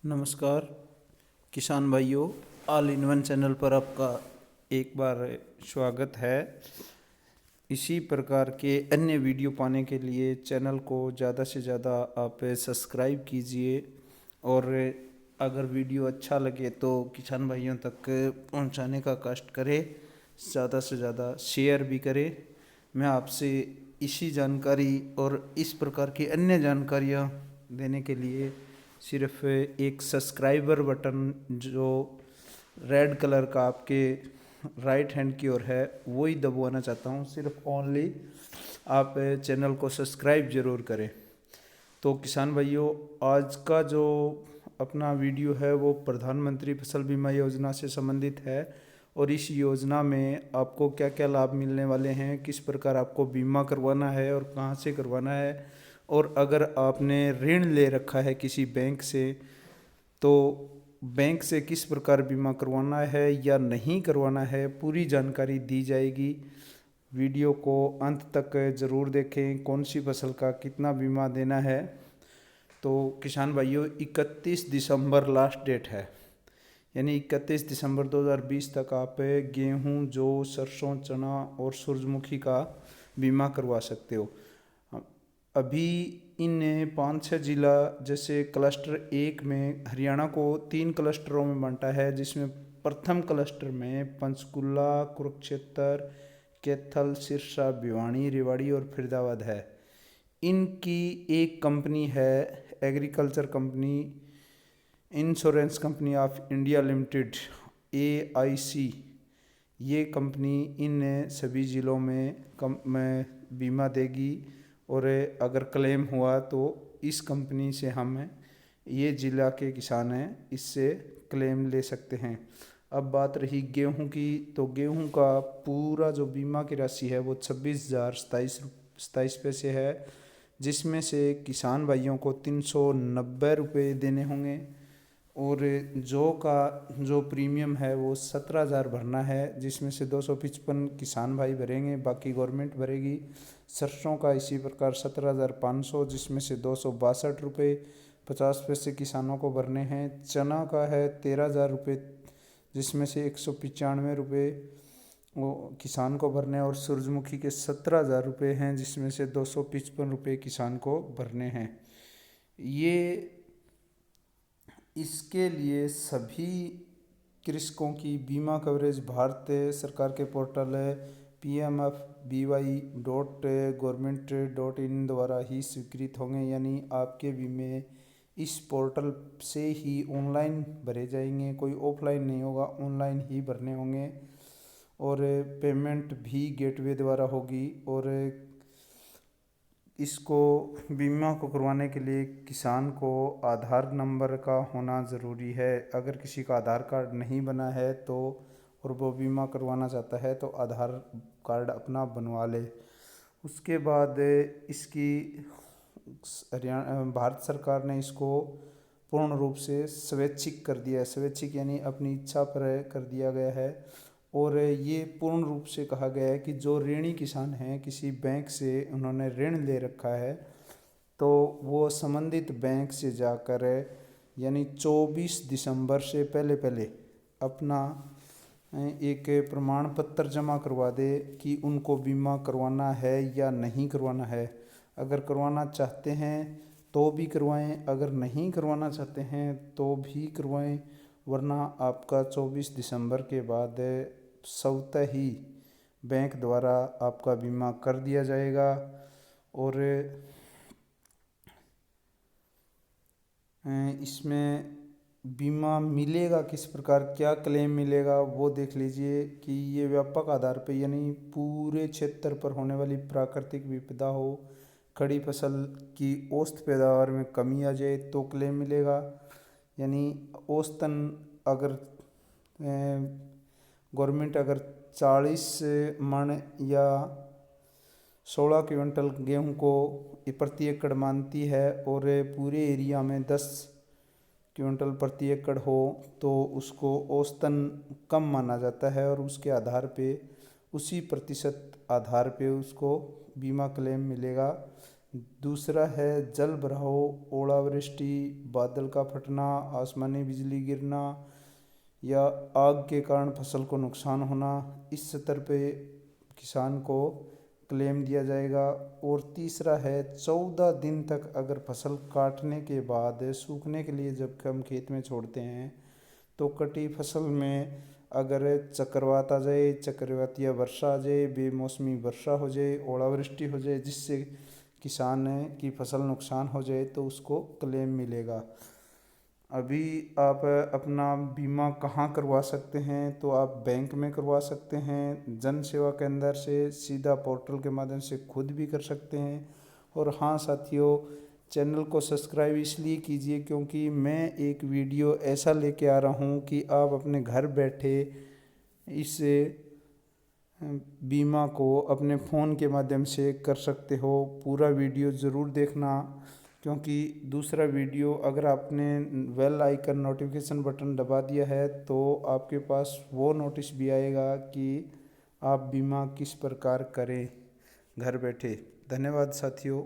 नमस्कार किसान भाइयों, ऑल इन वन चैनल पर आपका एक बार स्वागत है। इसी प्रकार के अन्य वीडियो पाने के लिए चैनल को ज़्यादा से ज़्यादा आप सब्सक्राइब कीजिए और अगर वीडियो अच्छा लगे तो किसान भाइयों तक पहुंचाने का कष्ट करें, ज़्यादा से ज़्यादा शेयर भी करें। मैं आपसे इसी जानकारी और इस प्रकार की अन्य जानकारियां देने के लिए सिर्फ एक सब्सक्राइबर बटन जो रेड कलर का आपके राइट हैंड की ओर है वो ही दबाना चाहता हूँ। सिर्फ ओनली आप चैनल को सब्सक्राइब ज़रूर करें। तो किसान भाइयों, आज का जो अपना वीडियो है वो प्रधानमंत्री फसल बीमा योजना से संबंधित है और इस योजना में आपको क्या क्या लाभ मिलने वाले हैं, किस प्रकार आपको बीमा करवाना है और कहाँ से करवाना है, और अगर आपने ऋण ले रखा है किसी बैंक से तो बैंक से किस प्रकार बीमा करवाना है या नहीं करवाना है, पूरी जानकारी दी जाएगी। वीडियो को अंत तक ज़रूर देखें। कौन सी फसल का कितना बीमा देना है। तो किसान भाइयों, 31 दिसंबर लास्ट डेट है, यानी 31 दिसंबर 2020 तक आप गेहूं, जौ, सरसों, चना और सूरजमुखी का बीमा करवा सकते हो। अभी इन 5-6 ज़िला जैसे क्लस्टर 1 में हरियाणा को 3 क्लस्टरों में बांटा है, जिसमें प्रथम क्लस्टर में पंचकुला, कुरुक्षेत्र, कैथल, सिरसा, भिवानी, रेवाड़ी और फरीदाबाद है। इनकी एक कंपनी है agriculture company insurance company of India limited AIC। ये कंपनी इन सभी ज़िलों में बीमा देगी और अगर क्लेम हुआ तो इस कंपनी से हम ये ज़िला के किसान हैं इससे क्लेम ले सकते हैं। अब बात रही गेहूं की, तो गेहूं का पूरा जो बीमा की राशि है वो 26,027 पैसे है, जिसमें से किसान भाइयों को 390 रुपये देने होंगे और जौ का जो प्रीमियम है वो 17,000 भरना है, जिसमें से 255 किसान भाई भरेंगे, बाकी गवर्नमेंट भरेगी। सरसों का इसी प्रकार 17,500, जिसमें से 262 रुपये 50 पैसे किसानों को भरने हैं। चना का है 13,000 रुपये, जिसमें से 195 रुपये वो किसान को भरने हैं और सूरजमुखी के 17,000 रुपये हैं, जिसमें से 255 रुपये किसान को भरने हैं। ये इसके लिए सभी कृषकों की बीमा कवरेज भारत सरकार के पोर्टल PMFBY.gov.in द्वारा ही स्वीकृत होंगे, यानी आपके बीमे इस पोर्टल से ही ऑनलाइन भरे जाएंगे, कोई ऑफलाइन नहीं होगा, ऑनलाइन ही भरने होंगे और पेमेंट भी गेटवे द्वारा होगी। और इसको बीमा को करवाने के लिए किसान को आधार नंबर का होना ज़रूरी है। अगर किसी का आधार कार्ड नहीं बना है तो और वो बीमा करवाना चाहता है तो आधार कार्ड अपना बनवा ले। उसके बाद इसकी भारत सरकार ने इसको पूर्ण रूप से स्वैच्छिक कर दिया है। स्वैच्छिक यानी अपनी इच्छा पर कर दिया गया है और ये पूर्ण रूप से कहा गया है कि जो ऋणी किसान हैं, किसी बैंक से उन्होंने ऋण ले रखा है तो वो संबंधित बैंक से जाकर यानी 24 दिसंबर से पहले पहले अपना एक प्रमाण पत्र जमा करवा दे कि उनको बीमा करवाना है या नहीं करवाना है। अगर करवाना चाहते हैं तो भी करवाएं, अगर नहीं करवाना चाहते हैं तो भी करवाएं, वरना आपका 24 दिसंबर के बाद स्वतः ही बैंक द्वारा आपका बीमा कर दिया जाएगा। और इसमें बीमा मिलेगा किस प्रकार, क्या क्लेम मिलेगा वो देख लीजिए कि ये व्यापक आधार पे यानी पूरे क्षेत्र पर होने वाली प्राकृतिक विपदा हो, खड़ी फसल की औसत पैदावार में कमी आ जाए तो क्लेम मिलेगा। यानी औसतन अगर गवर्नमेंट अगर 40 मन या 16 क्विंटल गेहूं को प्रति एकड़ मानती है और पूरे एरिया में 10 क्विंटल प्रति एकड़ हो तो उसको औसतन कम माना जाता है और उसके आधार पे उसी प्रतिशत आधार पे उसको बीमा क्लेम मिलेगा। दूसरा है जल भराव, ओलावृष्टि, बादल का फटना, आसमानी बिजली गिरना या आग के कारण फसल को नुकसान होना। इस स्तर पे किसान को क्लेम दिया जाएगा। और तीसरा है 14 दिन तक अगर फसल काटने के बाद सूखने के लिए जब हम खेत में छोड़ते हैं तो कटी फसल में अगर चक्रवात आ जाए, चक्रवातीय वर्षा आ जाए, बेमौसमी वर्षा हो जाए, ओलावृष्टि हो जाए जिससे किसान की फसल नुकसान हो जाए तो उसको क्लेम मिलेगा। अभी आप अपना बीमा कहाँ करवा सकते हैं? तो आप बैंक में करवा सकते हैं, जन सेवा केंद्र से सीधा पोर्टल के माध्यम से खुद भी कर सकते हैं। और हाँ साथियों, चैनल को सब्सक्राइब इसलिए कीजिए क्योंकि मैं एक वीडियो ऐसा लेके आ रहा हूँ कि आप अपने घर बैठे इस बीमा को अपने फ़ोन के माध्यम से कर सकते हो। पूरा वीडियो ज़रूर देखना क्योंकि दूसरा वीडियो अगर आपने बेल आइकन नोटिफिकेशन बटन दबा दिया है तो आपके पास वो नोटिस भी आएगा कि आप बीमा किस प्रकार करें घर बैठे। धन्यवाद साथियों।